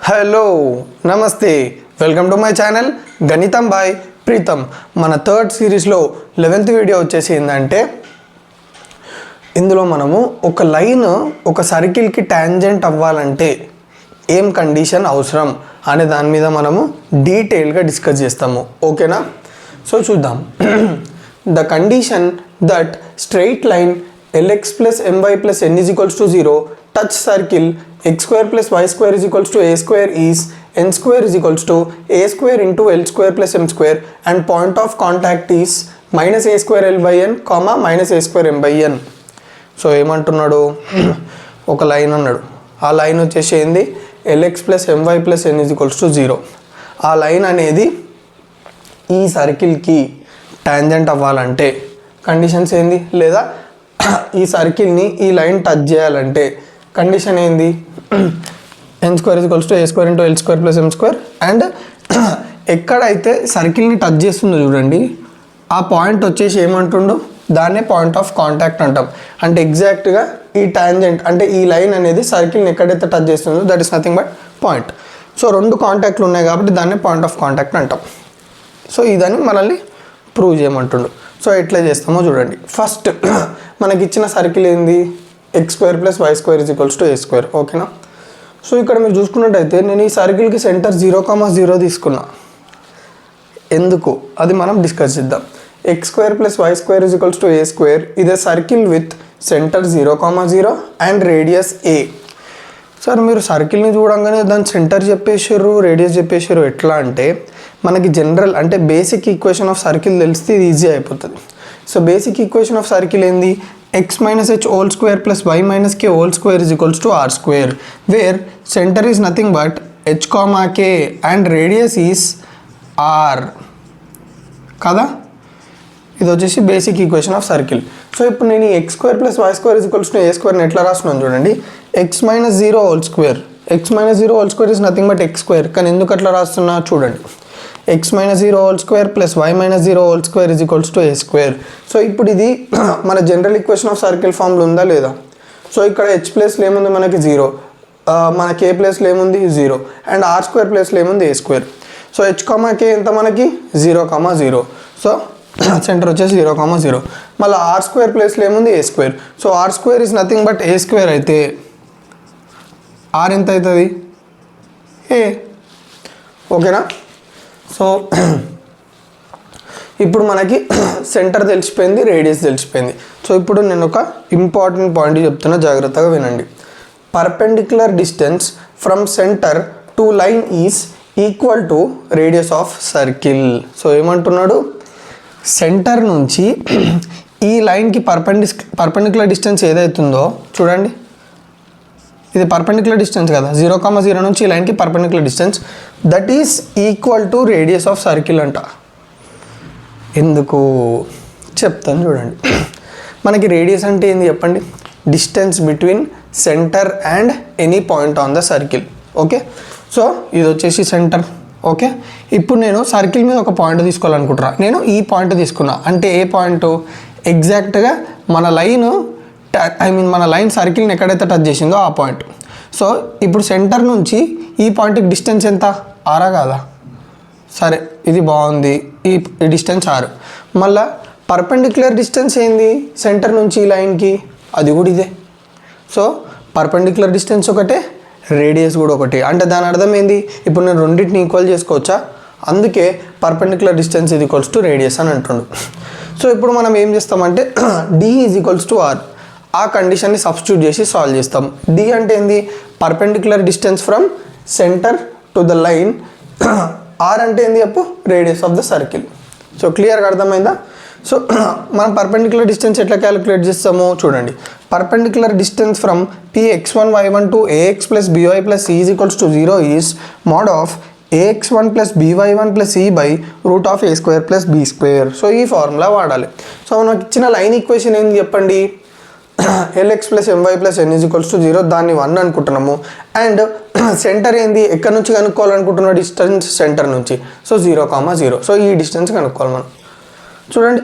Hello నమస్తే welcome to my channel గణితం by Pritam. మన థర్డ్ సిరీస్లో 11th వీడియో వచ్చేసి ఏంటంటే ఇందులో మనము ఒక లైన్ ఒక సర్కిల్కి టాంజెంట్ అవ్వాలంటే ఏం కండిషన్ అవసరం అనే దాని మీద మనము డీటెయిల్గా డిస్కస్ చేస్తాము. ఓకేనా? సో చూద్దాం. The condition that straight line lx plus my plus n is equals to 0 touch circle x square plus y square is equals to a square is n square is equals to a square into l square plus m square and point of contact is minus a square l by n comma minus a square m by n. So ఏమంటున్నాడు, ఒక line అన్నాడు. ఆ line వచ్చేసి ఏంది, lx plus my plus n is equals to 0. ఆ line అనేది ఈ సర్కిల్కి tangent అవ్వాలంటే కండిషన్స్ ఏంది, లేదా ఈ సర్కిల్ని ఈ లైన్ టచ్ చేయాలంటే కండిషన్ ఏంది, n square is equals to a square into l square plus m square. And ఎక్కడైతే సర్కిల్ని టచ్ చేస్తుందో చూడండి, ఆ పాయింట్ వచ్చేసి ఏమంటుండో దాన్నే పాయింట్ ఆఫ్ కాంటాక్ట్ అంటాం. అంటే ఎగ్జాక్ట్గా ఈ టాంజెంట్ అంటే ఈ లైన్ అనేది సర్కిల్ని ఎక్కడైతే టచ్ చేస్తుందో that is nothing but point. So రెండు కాంటాక్ట్లు ఉన్నాయి కాబట్టి దాన్నే పాయింట్ ఆఫ్ కాంటాక్ట్ అంటాం. సో ఇదని మనల్ని ప్రూవ్ చేయమంటుండు. సో ఎట్లా చేస్తామో చూడండి. ఫస్ట్ మనకి ఇచ్చిన సర్కిల్ ఏంది, x square plus y square is equals to a square. ఓకేనా? సో ఇక్కడ మీరు చూసుకున్నట్టయితే నేను ఈ సర్కిల్కి సెంటర్ 0,0 తీసుకున్నా. ఎందుకు అది మనం డిస్కస్ చేద్దాం. X square plus y square is equals to a square ఇది circle with centre 0,0 and radius a. Sir మీరు సర్కిల్ని చూడంగానే దాని సెంటర్ చెప్పేసారు, రేడియస్ చెప్పేసారు. ఎట్లా అంటే మనకి జనరల్ అంటే బేసిక్ ఈక్వేషన్ ఆఫ్ సర్కిల్ తెలిస్తే ఇది ఈజీ అయిపోతుంది. So basic equation of circle ఏంది, x minus h whole square plus y minus k whole square is equals to r square, where centre is nothing but h comma k and radius is r కదా. ఇది వచ్చేసి basic equation of circle. So ఇప్పుడు నేను ఈ x square plus y square is equals to ఏ స్క్వేర్ని ఎట్లా రాస్తున్నాను చూడండి. X minus 0 whole square, x minus 0 whole square is nothing but x square. కానీ ఎందుకు అట్లా రాస్తున్నా చూడండి. X minus 0 whole square plus y minus 0 whole square is equals to a square. So ఇప్పుడు ఇది మన జనరల్ ఈక్వేషన్ ఆఫ్ సర్కిల్ ఫామ్లో ఉందా లేదా. సో ఇక్కడ హెచ్ ప్లేస్లో ఏముంది మనకి 0, మన కే ప్లేస్లో ఏముంది 0 అండ్ ఆర్ స్క్వేర్ ప్లేస్లో ఏముంది a square. So H comma కే ఎంత మనకి 0,0. సో సెంటర్ వచ్చేసి 0,0. మళ్ళీ ఆర్ స్క్వేర్ ప్లేస్లో ఏముంది a square. So r square is nothing but a square అయితే ఆర్ ఎంత అవుతుంది ఏ. ఓకేనా? సో ఇప్పుడు మనకి సెంటర్ తెలిసిపోయింది, రేడియస్ తెలిసిపోయింది. సో ఇప్పుడు నేను ఒక ఇంపార్టెంట్ పాయింట్ చెప్తున్నా, జాగ్రత్తగా వినండి. Perpendicular distance from centre to line is equal to radius of circle. So ఏమంటున్నాడు, సెంటర్ నుంచి ఈ లైన్కి పర్పెండిక్యులర్ డిస్టెన్స్ ఏదైతుందో చూడండి, ఇది పర్పెండిక్యులర్ డిస్టెన్స్ కదా, 0,0 నుంచి ఈ లైన్కి perpendicular distance that is equal to radius of circle అంట. ఎందుకు చెప్తాను చూడండి. మనకి రేడియస్ అంటే ఏంది చెప్పండి, distance between centre and any point on the circle. Okay, so ఇది వచ్చేసి సెంటర్. ఓకే, ఇప్పుడు నేను సర్కిల్ మీద ఒక పాయింట్ తీసుకోవాలనుకుంటున్నా. నేను ఈ పాయింట్ తీసుకున్నా అంటే ఏ పాయింట్, ఎగ్జాక్ట్గా మన లైన్ మన లైన్ సర్కిల్ని ఎక్కడైతే టచ్ చేసిందో ఆ పాయింట్. సో ఇప్పుడు సెంటర్ నుంచి ఈ పాయింట్కి డిస్టెన్స్ ఎంత, ఆరా కాదా. సరే ఇది బాగుంది, ఈ డిస్టెన్స్ 6. మళ్ళీ పర్పెండిక్యులర్ డిస్టెన్స్ ఏంది సెంటర్ నుంచి ఈ లైన్కి, అది కూడా ఇదే. సో పర్పెండిక్యులర్ డిస్టెన్స్ ఒకటే, రేడియస్ కూడా ఒకటి. అంటే దాని అర్థం ఏంది, ఇప్పుడు నేను రెండింటిని ఈక్వల్ చేసుకోవచ్చా, అందుకే పర్పెండిక్యులర్ డిస్టెన్స్ ఇది ఈక్వల్స్ టు రేడియస్ అని అంటుండు. సో ఇప్పుడు మనం ఏం చేస్తామంటే D is equals to R, ఆ కండిషన్ని సబ్స్టిట్యూట్ చేసి సాల్వ్ చేస్తాం. డి అంటే ఏంది, perpendicular distance from centre to the line. R అంటే ఏంది చెప్పు, radius of the circle. So క్లియర్గా అర్థమైందా. సో మనం పర్పెండిక్యులర్ డిస్టెన్స్ ఎట్లా క్యాలిక్యులేట్ చేస్తామో చూడండి. Perpendicular distance from px1 y1 to ax plus by plus c is equals to 0 is mod of ax1 plus by1 plus c by root of a square plus b square. So ఈ formula వాడాలి. So మనకి ఇచ్చిన line equation ఏంది చెప్పండి, lx plus my plus n is equals to 0, దాన్ని 1 అనుకుంటున్నాము. And centre ఏంది, ఎక్కడి నుంచి కనుక్కోవాలనుకుంటున్న డిస్టెన్స్ సెంటర్ నుంచి. సో 0,0. సో ఈ డిస్టెన్స్ కనుక్కోవాలి మనం. చూడండి,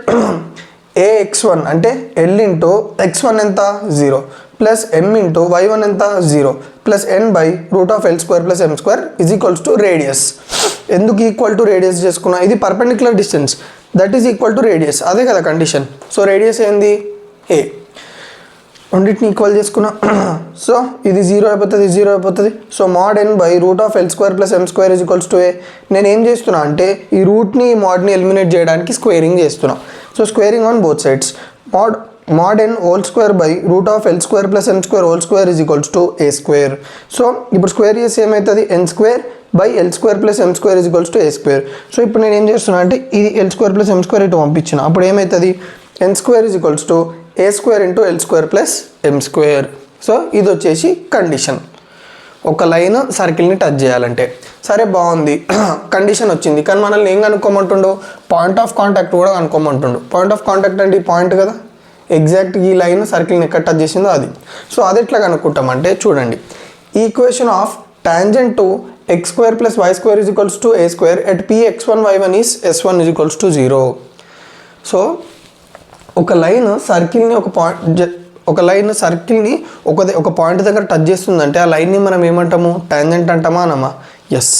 ax1 అంటే l ఇంటూ x1 ఎంత 0 ప్లస్ m ఇంటూ y1 ఎంత 0 plus n by root of l square plus m square is equals to radius. ఎందుకు ఈక్వల్ టు రేడియస్ చేసుకున్నా? ఇది perpendicular distance that is equal to radius, అదే కదా condition. So radius ఏంది? ఏ. రెండింటిని equal చేసుకున్నా. So ఇది 0 అయిపోతుంది, 0 అయిపోతుంది. So mod n by root of l square plus m square is equals to a. నేను ఏం చేస్తున్నా అంటే ఈ రూట్ని మాడ్ని ఎలిమినేట్ చేయడానికి స్క్వేరింగ్ చేస్తున్నా. So squaring on both sides. Mod n whole square by root of l square plus m square whole square is equals to a square. So ఇప్పుడు స్క్వేర్ చేసి ఏమవుతుంది? N square by l square plus m square is equals to a square. So ఇప్పుడు నేను ఏం చేస్తున్నా అంటే ఇది l square plus m square ఇటు పంపించిన, అప్పుడు ఏమవుతుంది? N square is equals to a square into l square plus m square. So ఇది వచ్చేసి కండిషన్. ఒక లైన్ సర్కిల్ని టచ్ చేయాలంటే. సరే బాగుంది, కండిషన్ వచ్చింది, కానీ మనల్ని ఏం కనుక్కోమంటుండో? పాయింట్ ఆఫ్ కాంటాక్ట్ కూడా కనుక్కోమంటుండు. పాయింట్ ఆఫ్ కాంటాక్ట్ అంటే ఈ పాయింట్ కదా, ఎగ్జాక్ట్ ఈ లైన్ సర్కిల్ని ఎక్కడ టచ్ చేసిందో అది. సో అది ఎట్లా కనుక్కుంటామంటే చూడండి, equation of tangent to x square plus y square is equals to a square at p x1 y1 is s1 is equals to 0. So ఒక లైన్ సర్కిల్ని ఒక పాయింట్ దగ్గర టచ్ చేస్తుందంటే ఆ లైన్ని మనం ఏమంటాము? టాంజెంట్ అంటామా అనమా? ఎస్.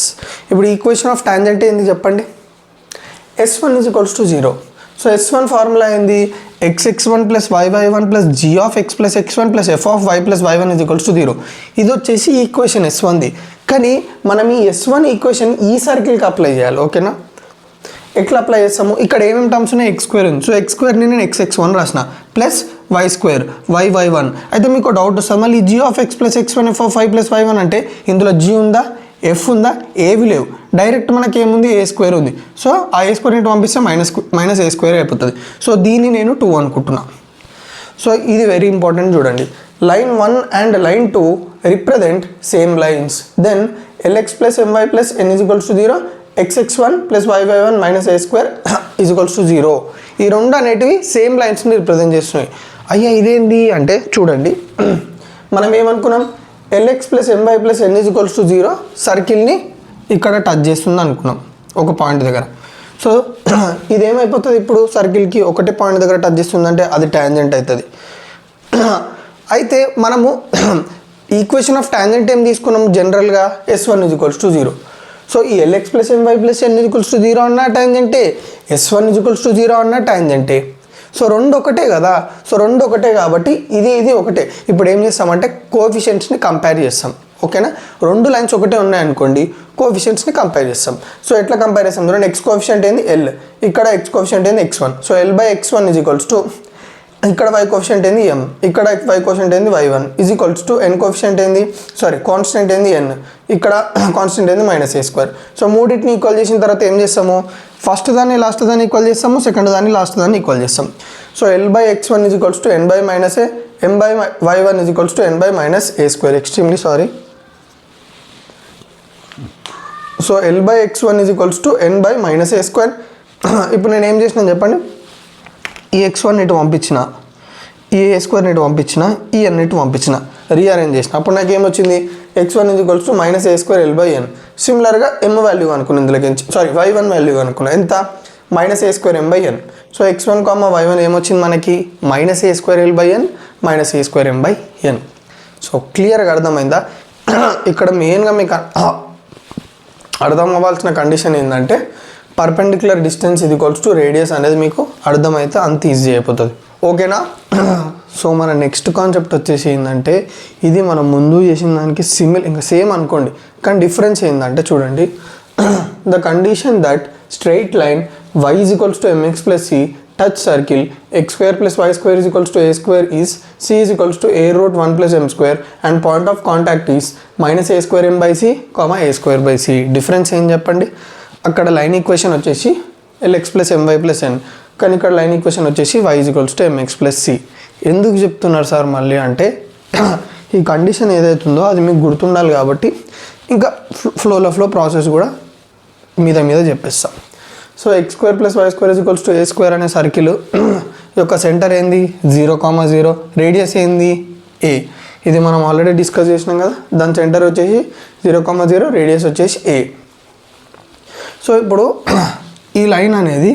ఇప్పుడు ఈక్వేషన్ ఆఫ్ టాంజెంట్ ఏంది చెప్పండి? s1 is equals to 0. So s1 formula ఏంది? xx1 plus yy1 plus g of x plus x1 plus f of y plus y1 is equals to 0. ఇది వచ్చేసి ఈక్వేషన్ s1ది. కానీ మనం ఈ s1 ఈక్వేషన్ ఈ సర్కిల్కి apply చేయాలి. ఓకేనా? ఎట్లా అప్లై చేస్తాము? ఇక్కడ ఏమేమి టర్మ్స్ ఉన్నాయి? ఎక్స్ స్క్వేర్ ఉంది. సో ఎక్స్ స్క్వేర్ని నేను xx1 రాసిన ప్లస్ వై స్క్వేర్ y1. అయితే మీకు డౌట్ వస్తుంది, మళ్ళీ g of x plus x1 f of y plus y1 అంటే ఇందులో g ఉందా, ఎఫ్ ఉందా? ఏవి లేవు. డైరెక్ట్ మనకి ఏముంది? ఏ స్క్వేర్ ఉంది. సో ఆ ఏ స్క్వేర్ ఇంటూ పంపిస్తే మైనస్ ఏ స్క్వేర్ అయిపోతుంది. సో దీన్ని నేను 2 అనుకుంటున్నా. సో ఇది వెరీ ఇంపార్టెంట్ చూడండి. Line 1 and line 2 represent same lines. Then l x plus m y plus n is equals to 0, xx1 plus y1 minus a square is equals to 0. ఈ రెండు అనేటివి same లైన్స్ని represent చేస్తున్నాయి. అయ్యా ఇదేంటి అంటే చూడండి, మనం ఏమనుకున్నాం? L x plus m y plus n is equals to 0 సర్కిల్ని ఇక్కడ టచ్ చేస్తుంది అనుకున్నాం ఒక పాయింట్ దగ్గర. సో ఇదేమైపోతుంది? ఇప్పుడు సర్కిల్కి ఒకటే పాయింట్ దగ్గర టచ్ చేస్తుందంటే అది టాంజెంట్ అవుతుంది. అయితే మనము ఈక్వేషన్ ఆఫ్ టాంజెంట్ ఏం తీసుకున్నాము? జనరల్గా s1 is equals to 0. So ఈ l x plus m y plus n is equals to 0 అన్న టాంజెంటే, s1 ఈజ్ ఈక్వల్స్ టు 0 అన్న టాంజెంటే. సో రెండు ఒకటే కదా. సో రెండు ఒకటే కాబట్టి ఇది ఒకటే. ఇప్పుడు ఏం చేస్తామంటే కోఎఫిషియెంట్స్ని కంపేర్ చేస్తాం. ఓకేనా? రెండు లైన్స్ ఒకటే ఉన్నాయనుకోండి, కోఎఫిషియెంట్స్ని కంపేర్ చేస్తాం. సో ఎట్లా కంపేర్ చేస్తాం? చూడండి, ఎక్స్ కోఎఫిషియెంట్ ఏంది? ఎల్. ఇక్కడ ఎక్స్ కోఎఫిషియెంట్ ఏంది? x1. So L by x1 is equals to, ఇక్కడ y కోఎఫిషియెంట్ ఏంది? m. ఇక్కడ y కోఎఫిషియెంట్ ఏంది? y1 is equals to n coefficient ఏంది? కాన్స్టెంట్ ఏంది? n. ఇక్కడ కాన్స్టెంట్ ఏంది? Minus a square. సో మూడింటిని ఈక్వల్ చేసిన తర్వాత ఏం చేస్తాము? ఫస్ట్ దాన్ని లాస్ట్ దాన్ని ఈక్వల్ చేస్తాము, సెకండ్ దాన్ని లాస్ట్ దాన్ని ఈక్వల్ చేస్తాం. So L by x1 is equals to n by minus A, m by y1 is equals to n by minus a square. Extremely sorry. So L by x1 is equals to n by minus a square. ఇప్పుడు నేను ఏం చేసినాను చెప్పండి? ఈ x1 ఇటు పంపించిన, ఈ ఏ స్క్వేర్ని ఇటు పంపించిన, ఈ n ఇటు పంపించిన, రీఅరేంజ్ చేసిన. అప్పుడు నాకు ఏమొచ్చింది? x1 is equals to minus a square l by n. సిమిలర్గా m వాల్యూ అనుకున్నాను, ఇందులోకి y1 వాల్యూ అనుకున్నాను. ఎంత? Minus a square m by n. So x1, y1 ఏమొచ్చింది మనకి? Minus a square l by n minus a square m by n. So క్లియర్గా అర్థమైందా? ఇక్కడ మెయిన్గా మీకు అర్థం అవ్వాల్సిన కండిషన్ ఏంటంటే పర్పెండిక్యులర్ డిస్టెన్స్ ఇది ఈక్వల్స్ టు రేడియస్ అనేది మీకు అర్థమైతే అంత ఈజీ అయిపోతుంది. ఓకేనా? సో మన నెక్స్ట్ కాన్సెప్ట్ వచ్చేసి ఏంటంటే ఇది మనం ముందు చేసిన దానికి ఇంకా సేమ్ అనుకోండి, కానీ డిఫరెన్స్ ఏంటంటే చూడండి, the condition that straight line y is equals to mx plus c touch circle x square plus y square is equals to a square is c is equals to a root 1 plus m square and point of contact is minus a square m by c a square by c. Difference ఏం చెప్పండి? అక్కడ line equation వచ్చేసి lx plus my plus n, కానీ ఇక్కడ line equation వచ్చేసి y is equals to mx plus c. ఎందుకు చెప్తున్నారు sir మళ్ళీ అంటే ఈ కండిషన్ ఏదైతుందో అది మీకు గుర్తుండాలి కాబట్టి ఇంకా ఫ్లో ప్రాసెస్ కూడా మీద చెప్పేస్తాం. So x square plus y square is equals to a square అనే సర్కిల్ యొక్క సెంటర్ ఏంది? 0,0. రేడియస్ ఏంది? ఏ. ఇది మనం ఆల్రెడీ డిస్కస్ చేసినాం కదా. దాని సెంటర్ వచ్చేసి 0,0, రేడియస్ వచ్చేసి ఏ. సో ఇప్పుడు ఈ లైన్ అనేది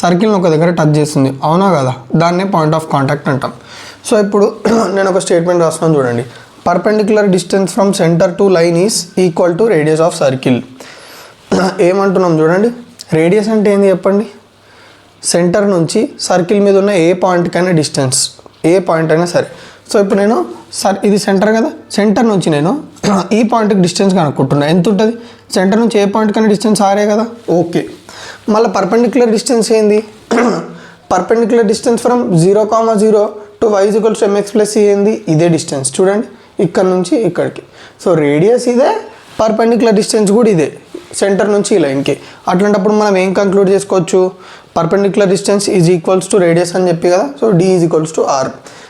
సర్కిల్ని ఒక దగ్గర టచ్ చేస్తుంది, అవునా కదా? దాన్నే పాయింట్ ఆఫ్ కాంటాక్ట్ అంటాం. సో ఇప్పుడు నేను ఒక స్టేట్మెంట్ రాస్తున్నాను చూడండి. Perpendicular distance from centre to line is equal to radius of circle. ఏమంటున్నాం చూడండి, రేడియస్ అంటే ఏంది చెప్పండి, సెంటర్ నుంచి సర్కిల్ మీద ఉన్న ఏ పాయింట్కైనా డిస్టెన్స్, ఏ పాయింట్ అయినా సరే. సో ఇప్పుడు నేను ఇది సెంటర్ కదా, సెంటర్ నుంచి నేను ఈ పాయింట్కి డిస్టెన్స్ కనుక్కుంటున్నా. ఎంత ఉంటుంది, సెంటర్ నుంచి ఏ పాయింట్కైనా డిస్టెన్స్ ఆరే కదా, ఓకే. మళ్ళీ పర్పెండిక్యులర్ డిస్టెన్స్ ఏంది, perpendicular distance from 0,0 to y = mx + c ఏంది, ఇదే డిస్టెన్స్ చూడండి, ఇక్కడ నుంచి ఇక్కడికి. సో రేడియస్ ఇదే, పర్పెండిక్యులర్ డిస్టెన్స్ కూడా ఇదే, సెంటర్ నుంచి ఈ లైన్కి. అట్లాంటప్పుడు మనం ఏం కంక్లూడ్ చేసుకోవచ్చు, perpendicular distance is equals to radius అని చెప్పి కదా. So d = r.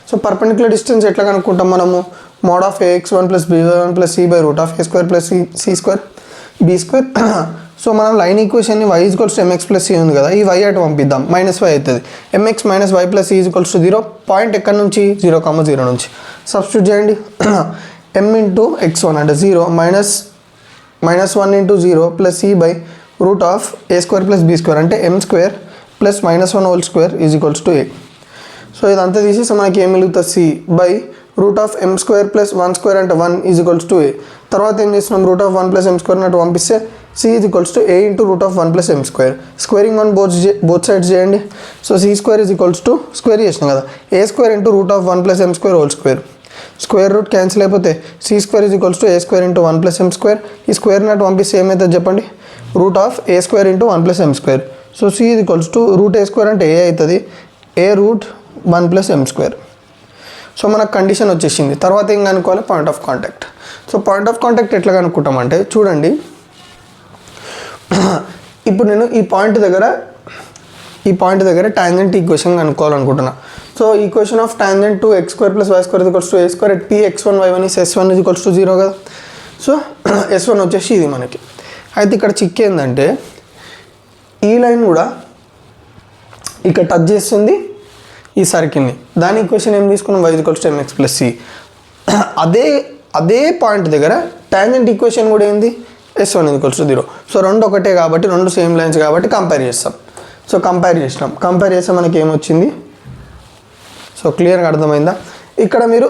So perpendicular distance ఎట్లా కనుక్కుంటాం మనము, mod of ax1 + by1 + c √a² + c² b². So మనం లైన్ ఈక్వేషన్ని y = mx + c ఉంది కదా, ఈ y అటు పంపిద్దాం, -y అవుతుంది. mx - y + c = 0. పాయింట్ ఎక్కడి నుంచి, 0,0 నుంచి. సబ్స్టిట్యూట్ చేయండి. m × x1 అంటే 0 -1 × 0 + c √a² + b² అంటే m² + -1² = a. సో ఇదంతా తీసేసి మనకి ఏం మిగులుతుంది, c √m² + 1² అంటే 1 = a. తర్వాత ఏం చేస్తున్నాం, √1 + m² అటు పంపిస్తే c = a × √1 + m². Squaring on both sides చేయండి. సో c² స్క్వేర్ చేసినాం కదా, a² × √1 + m². Square root cancel అయిపోతే c² = a² × 1 + m². ఈ స్క్వేర్ని అటు పంపిస్తే ఏమవుతుంది చెప్పండి, √a² × 1 + m². So c √a² అంటే a అవుతుంది, a √1 + m². సో మనకు కండిషన్ వచ్చేసింది. తర్వాత ఏం కనుక్కోవాలి, point of contact. So point of contact ఎట్లా కనుక్కుంటామంటే చూడండి, ఇప్పుడు నేను ఈ పాయింట్ దగ్గర టాంజెంట్ ఈక్వేషన్ కనుక్కోవాలనుకుంటున్నా. So equation of tangent to x² + y² = a² at p x1 y1 is s1 = 0 కదా. సో s1 వచ్చేసి ఇది మనకి. అయితే ఇక్కడ చిక్ ఏంటంటే ఈ లైన్ కూడా ఇక్కడ టచ్ చేస్తుంది ఈ సర్కిల్ని, దాని ఈక్వేషన్ ఏం తీసుకున్నాం, y = mx + c. అదే పాయింట్ దగ్గర టాంజెంట్ ఈక్వేషన్ కూడా ఏంది, s1 = 0. సో రెండు ఒకటే కాబట్టి, రెండు సేమ్ లైన్స్ కాబట్టి కంపేర్ చేస్తాం. సో కంపేర్ చేస్తే మనకి ఏమొచ్చింది, సో క్లియర్గా అర్థమైందా. ఇక్కడ మీరు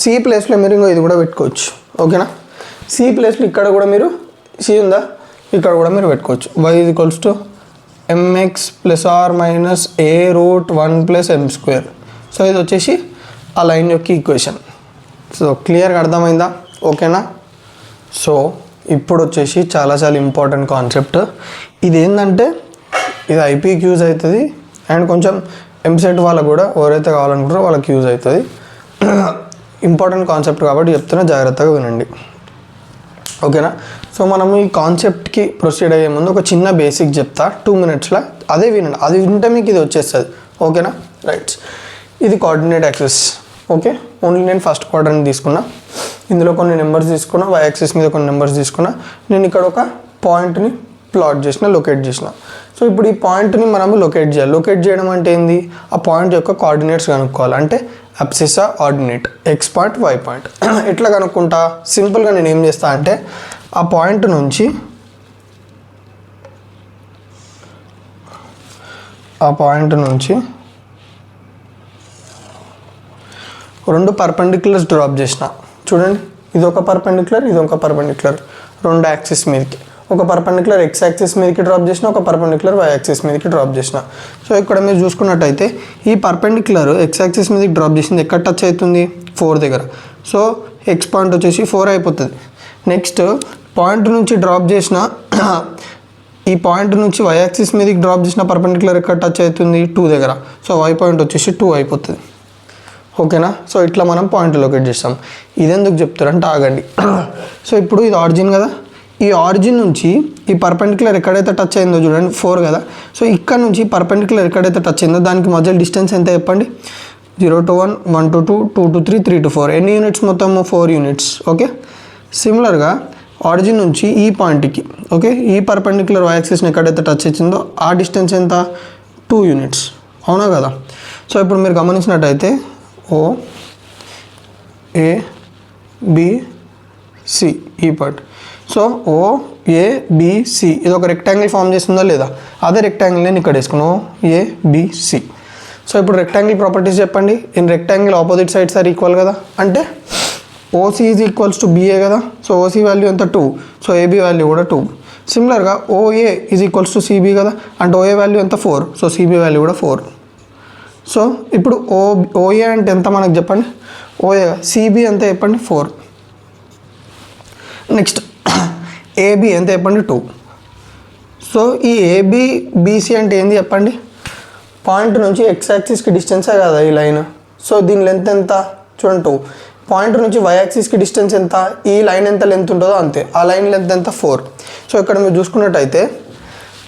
సి ప్లేస్లో మీరు ఇంకో ఇది కూడా పెట్టుకోవచ్చు, ఓకేనా. సి ప్లేస్లో ఇక్కడ కూడా మీరు సి ఉందా, ఇక్కడ కూడా మీరు పెట్టుకోవచ్చు. y = mx + r - a √1 + m². So ఇది వచ్చేసి ఆ లైన్ యొక్క ఈక్వేషన్. సో క్లియర్గా అర్థమైందా, ఓకేనా. సో ఇప్పుడు వచ్చేసి చాలా ఇంపార్టెంట్ కాన్సెప్ట్ ఇది. ఏంటంటే ఇది ఐపీకి యూజ్ అవుతుంది అండ్ కొంచెం ఎంసెట్ వాళ్ళకు కూడా ఎవరైతే కావాలనుకుంటారో వాళ్ళకి యూజ్ అవుతుంది. ఇంపార్టెంట్ కాన్సెప్ట్ కాబట్టి చెప్తున్నా, జాగ్రత్తగా వినండి, ఓకేనా. సో మనము ఈ కాన్సెప్ట్కి ప్రొసీడ్ అయ్యే ముందు ఒక చిన్న బేసిక్ చెప్తా 2 minutesలో, అదే వినండి. అది వింటే మీకు ఇది వచ్చేస్తుంది, ఓకేనా. రైట్, ఇది కోఆర్డినేట్ యాక్సిస్, ఓకే. ఓన్లీ నేను ఫస్ట్ క్వాడ్రంట్ తీసుకున్నా, ఇందులో కొన్ని నెంబర్స్ తీసుకున్నా, y యాక్సిస్ మీద కొన్ని నెంబర్స్ తీసుకున్నా. నేను ఇక్కడ ఒక పాయింట్ని ప్లాట్ చేసిన, లొకేట్ చేసిన. సో ఇప్పుడు ఈ పాయింట్ని మనము లొకేట్ చేయాలి. లొకేట్ చేయడం అంటే ఏంది, ఆ పాయింట్ యొక్క కోఆర్డినేట్స్ కనుక్కోవాలి. అంటే abscissa ordinate, x point, y point. ఎట్లా కనుక్కుంటా, సింపుల్గా నేను ఏం చేస్తా అంటే ఆ పాయింట్ నుంచి రెండు పర్పెండిక్యులర్స్ డ్రాప్ చేసిన. చూడండి, ఇది ఒక పర్పెండిక్యులర్, ఇది ఒక పర్పెండిక్యులర్, రెండు యాక్సిస్ మీదకి. ఒక పర్పెండిక్యులర్ x యాక్సిస్ మీదకి డ్రాప్ చేసిన, ఒక పర్పెండిక్యులర్ y యాక్సిస్ మీదకి డ్రాప్ చేసిన. సో ఇక్కడ మీరు చూసుకున్నట్టయితే ఈ పర్పెండిక్యులర్ x యాక్సిస్ మీదకి డ్రాప్ చేసింది ఎక్కడ టచ్ అవుతుంది, 4 దగ్గర. సో x పాయింట్ వచ్చేసి 4 అయిపోతుంది. నెక్స్ట్ పాయింట్ నుంచి డ్రాప్ చేసిన, ఈ పాయింట్ నుంచి y యాక్సిస్ మీదకి డ్రాప్ చేసిన పర్పెండిక్యులర్ ఎక్కడ టచ్ అవుతుంది, 2 దగ్గర. సో y పాయింట్ వచ్చేసి 2 అయిపోతుంది, ఓకేనా. సో ఇట్లా మనం పాయింట్ లొకేట్ చేస్తాం. ఇదెందుకు చెప్తారంటే ఆగండి. సో ఇప్పుడు ఇది ఆరిజిన్ కదా, ఈ ఆరిజిన్ నుంచి ఈ పర్పెండిక్యులర్ ఎక్కడైతే టచ్ అయిందో చూడండి 4 కదా. సో ఇక్కడ నుంచి పర్పెండిక్యులర్ ఎక్కడైతే టచ్ అయిందో దానికి మధ్య డిస్టెన్స్ ఎంత చెప్పండి, 0 to 1, 1 to 2, 2 to 3, 3 to 4. ఎన్ని యూనిట్స్ మొత్తం, 4 యూనిట్స్, ఓకే. సిమిలర్గా ఆరిజిన్ నుంచి ఈ పాయింట్కి, ఓకే, ఈ పర్పెండిక్యులర్ y యాక్సిస్ని ఎక్కడైతే టచ్ ఇచ్చిందో ఆ డిస్టెన్స్ ఎంత, 2 యూనిట్స్, అవునా కదా. సో ఇప్పుడు మీరు గమనించినట్టయితే O A B C ఈ పార్ట్. సో OABC ఇది ఒక రెక్టాంగిల్ ఫామ్ చేస్తుందా లేదా, అదే రెక్టాంగిల్ నేను ఇక్కడ వేసుకున్నాను, OABC. సో ఇప్పుడు రెక్టాంగిల్ ప్రాపర్టీస్ చెప్పండి. In rectangle opposite sides are equal కదా, అంటే OC is equals to BA కదా, సో ఓసీ వాల్యూ ఎంత 2, సో ఏబీ వాల్యూ కూడా 2. సిమిలర్గా OA is equals to CB కదా, అంటే ఓఏ వాల్యూ ఎంత 4, సో సిబీ వాల్యూ కూడా 4. సో ఇప్పుడు ఓఏ అంటే ఎంత మనకు చెప్పండి, ఓఏ. సిబీ ఎంత చెప్పండి 4. నెక్స్ట్ ఏబీ ఎంత చెప్పండి 2. సో ఈ ఏబీ బీసీ అంటే ఏంది చెప్పండి, పాయింట్ నుంచి ఎక్స్ యాక్సిస్కి డిస్టెన్సే కదా ఈ లైన్. సో దీని లెంత్ ఎంత చూడండి 2. పాయింట్ నుంచి వై యాక్సిస్కి డిస్టెన్స్ ఎంత, ఈ లైన్ ఎంత లెంత్ ఉంటుందో అంతే, ఆ లైన్ లెంత్ ఎంత 4. సో ఇక్కడ మీరు చూసుకున్నట్టయితే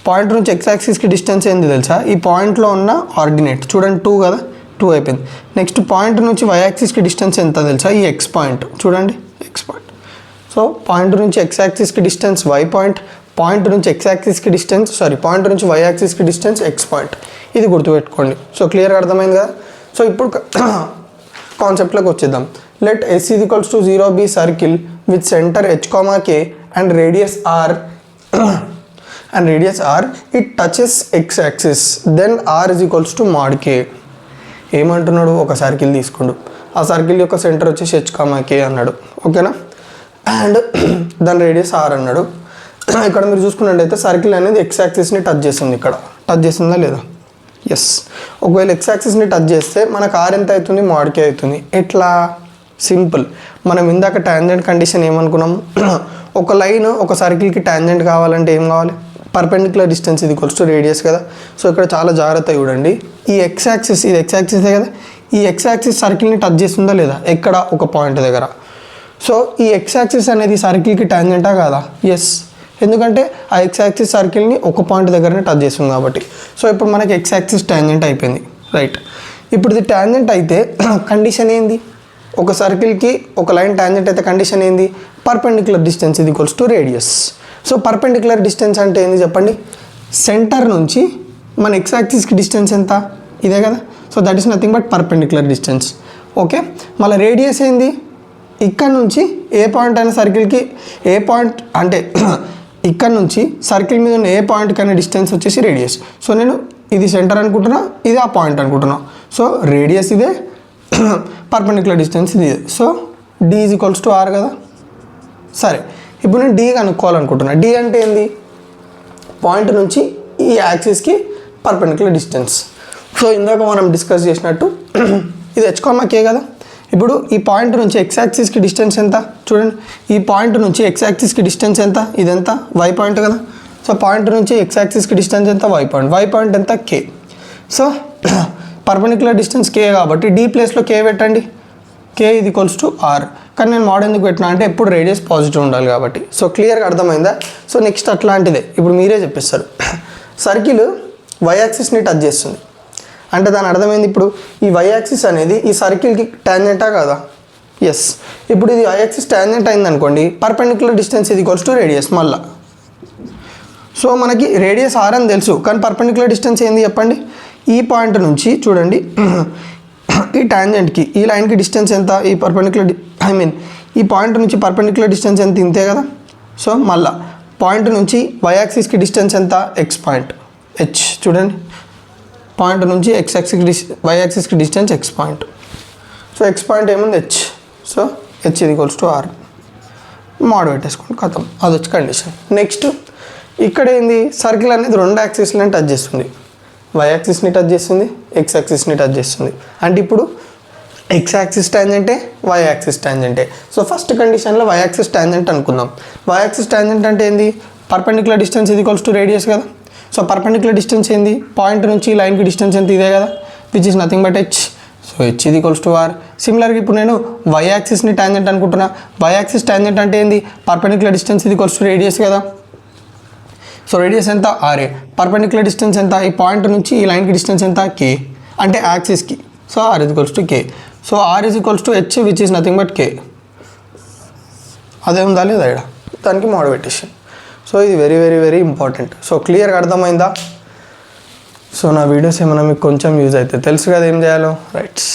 పాయింట్ నుంచి ఎక్స్ యాక్సిస్కి డిస్టెన్స్ ఏంది తెలుసా, ఈ పాయింట్లో ఉన్న ఆర్డినేట్ చూడండి 2 కదా, 2 అయిపోయింది. నెక్స్ట్ పాయింట్ నుంచి వై యాక్సిస్కి డిస్టెన్స్ ఎంత తెలుసా, ఈ ఎక్స్ పాయింట్ చూడండి, ఎక్స్ పాయింట్. సో పాయింట్ నుంచి ఎక్స్ యాక్సిస్కి డిస్టెన్స్ వై పాయింట్, పాయింట్ నుంచి ఎక్స్ యాక్సిస్కి డిస్టెన్స్ పాయింట్ నుంచి వై యాక్సిస్కి డిస్టెన్స్ ఎక్స్ పాయింట్. ఇది గుర్తుపెట్టుకోండి. సో క్లియర్గా అర్థమైంది కదా. సో ఇప్పుడు కాన్సెప్ట్లోకి వచ్చేద్దాం. Let S is equals to 0 be circle with center h comma k and radius r it touches x axis, then r is equals to mod k. ఏమంటున్నాడు, ఒక circle తీసుకుండు, ఆ సర్కిల్ యొక్క సెంటర్ వచ్చేసి h comma k అన్నాడు, ఓకేనా, and దాని radius r అన్నాడు. ఇక్కడ మీరు చూసుకున్నట్టయితే సర్కిల్ అనేది ఎక్స్ యాక్సిస్ని టచ్ చేస్తుంది, ఇక్కడ టచ్ చేస్తుందా లేదా, ఎస్. ఒకవేళ ఎక్స్ యాక్సిస్ని టచ్ చేస్తే మనకు r ఎంత అవుతుంది, mod k అవుతుంది. ఎట్లా, సింపుల్. మనం ఇందాక టాంజెంట్ కండిషన్ ఏమనుకున్నాము, ఒక లైన్ ఒక సర్కిల్కి టాంజెంట్ కావాలంటే ఏం కావాలి, పర్పెండిక్యులర్ డిస్టెన్స్ ఇది ఈక్వల్స్ టు రేడియస్ కదా. సో ఇక్కడ చాలా జాగ్రత్తగా చూడండి, ఈ ఎక్స్ యాక్సిస్, ఇది ఎక్స్ యాక్సిసే కదా, ఈ ఎక్స్ యాక్సిస్ సర్కిల్ని టచ్ చేస్తుందా లేదా, ఎక్కడ, ఒక పాయింట్ దగ్గర. సో ఈ ఎక్స్ యాక్సిస్ అనేది సర్కిల్కి టాంజెంటా కాదా, ఎస్, ఎందుకంటే ఆ ఎక్స్ యాక్సిస్ సర్కిల్ని ఒక పాయింట్ దగ్గరనే టచ్ చేస్తుంది కాబట్టి. సో ఇప్పుడు మనకి ఎక్స్ యాక్సిస్ టాంజెంట్ అయిపోయింది, రైట్. ఇప్పుడు ఇది టాంజెంట్ అయితే కండిషన్ ఏంది, ఒక సర్కిల్కి ఒక లైన్ టాంజెంట్ అయితే కండిషన్ ఏంది, పర్పెండిక్యులర్ డిస్టెన్స్ ఇది equals to radius. So perpendicular distance అంటే ఏంది చెప్పండి, సెంటర్ నుంచి మన ఎక్స్ యాక్సిస్కి డిస్టెన్స్ ఎంత, ఇదే కదా. So that is nothing but perpendicular distance, okay. మళ్ళీ రేడియస్ ఏంది, ఇక్కడ నుంచి ఏ పాయింట్ అయిన సర్కిల్కి, ఏ పాయింట్ అంటే ఇక్కడ నుంచి సర్కిల్ మీద ఉన్న ఏ పాయింట్ కన్నా డిస్టెన్స్ వచ్చేసి రేడియస్. సో నేను ఇది సెంటర్ అనుకుంటున్నా, ఇది ఆ పాయింట్ అనుకుంటున్నా. సో రేడియస్ ఇదే, పర్పెండిక్యులర్ డిస్టెన్స్ ఇది. So d is equals to r కదా. సరే, ఇప్పుడు నేను d కనుక్కోవాలనుకుంటున్నా. d అంటే ఏంది, పాయింట్ నుంచి ఈ యాక్సిస్కి పర్పెండిక్యులర్ డిస్టెన్స్. సో ఇందాక మనం డిస్కస్ చేసినట్టు ఇది h, k కదా. ఇప్పుడు ఈ పాయింట్ నుంచి ఎక్స్ యాక్సిస్కి డిస్టెన్స్ ఎంత చూడండి, ఈ పాయింట్ నుంచి ఎక్స్ యాక్సిస్కి డిస్టెన్స్ ఎంత, ఇదెంత వై పాయింట్ కదా. సో పాయింట్ నుంచి ఎక్స్ యాక్సిస్కి డిస్టెన్స్ ఎంత, వై పాయింట్ ఎంత, k. So perpendicular distance k కాబట్టి d ప్లేస్లో k పెట్టండి, k ఇది ఈక్వల్స్ టు r. కానీ నేను మోడ్ ఎందుకు పెట్టినా అంటే ఎప్పుడు రేడియస్ పాజిటివ్ ఉండాలి కాబట్టి. సో క్లియర్గా అర్థమైందా. సో నెక్స్ట్ అట్లాంటిదే ఇప్పుడు మీరే చెప్పేస్తారు, సర్కిల్ వై యాక్సిస్ని టచ్ చేస్తుంది అంటే దాని అర్థమైంది, ఇప్పుడు ఈ వై యాక్సిస్ అనేది ఈ సర్కిల్కి టాంజెంటా కదా, ఎస్. ఇప్పుడు ఇది వై యాక్సిస్ టాంజెంట్ అయింది అనుకోండి, పర్పెండిక్యులర్ డిస్టెన్స్ ఇది ఈక్వల్స్ టు రేడియస్ మళ్ళా. సో మనకి రేడియస్ r అని తెలుసు, కానీ పర్పెండిక్యులర్ డిస్టెన్స్ ఏంది చెప్పండి, ఈ పాయింట్ నుంచి చూడండి ఈ టాంజెంట్కి ఈ లైన్కి డిస్టెన్స్ ఎంత, ఈ పర్పెండిక్యులర్ ఈ పాయింట్ నుంచి పర్పెండిక్యులర్ డిస్టెన్స్ ఎంత, ఇంతే కదా. సో మళ్ళా పాయింట్ నుంచి వై యాక్సిస్కి డిస్టెన్స్ ఎంత, ఎక్స్ పాయింట్ h చూడండి, పాయింట్ నుంచి ఎక్స్ యాక్సిస్ వై యాక్సిస్కి distance x point. So x point ఏముంది h. సో h ఇది ఈక్వల్స్ టు r. మోడ్ పెట్టేసుకోండి, ఖతం, అది వచ్చి కండిషన్. నెక్స్ట్ ఇక్కడ ఏంది, సర్కిల్ అనేది రెండు యాక్సిస్లను టచ్ చేస్తుంది, వై యాక్సిస్ని టచ్ చేస్తుంది, ఎక్స్ యాక్సిస్ని టచ్ చేస్తుంది. అంటే ఇప్పుడు ఎక్స్ యాక్సిస్ టాంజెంటే, వై యాక్సిస్ టాంజెంటే. సో ఫస్ట్ కండిషన్లో వై యాక్సిస్ టాంజెంట్ అనుకుందాం. వై యాక్సిస్ టాంజెంట్ అంటే ఏంది, పర్పెండిక్యులర్ డిస్టెన్స్ ఇది ఈక్వల్స్ టు రేడియస్ కదా. సో పర్పెండిక్యులర్ డిస్టెన్స్ ఏంది, పాయింట్ నుంచి లైన్కి డిస్టెన్స్ ఎంత, ఇదే కదా, which is nothing but h. So h ఇది ఈక్వల్స్ టు r. సిమిలర్గా ఇప్పుడు నేను వై యాక్సిస్ని టాంజెంట్ అనుకుంటున్నా. వై యాక్సిస్ టాంజెంట్ అంటే ఏంది, పర్పెండిక్యులర్ డిస్టెన్స్ ఇది ఈక్వల్స్ టు రేడియస్ కదా. సో రేడియస్ ఎంత, r. పర్పెండిక్యులర్ డిస్టెన్స్ ఎంత, ఈ పాయింట్ నుంచి ఈ లైన్కి డిస్టెన్స్ ఎంత, k, అంటే యాక్సిస్కి. So r is equals to k. So r is equals to h which is nothing but k. అదే ఉందా లేదా ఇక్కడ, దానికి మోడ్ పెట్టేసి. సో ఇది very very very important. So క్లియర్గా అర్థమైందా. సో నా వీడియోస్ ఏమైనా మీకు కొంచెం యూజ్ అయితే తెలుసు కదా ఏం చేయాలో, రైట్స్.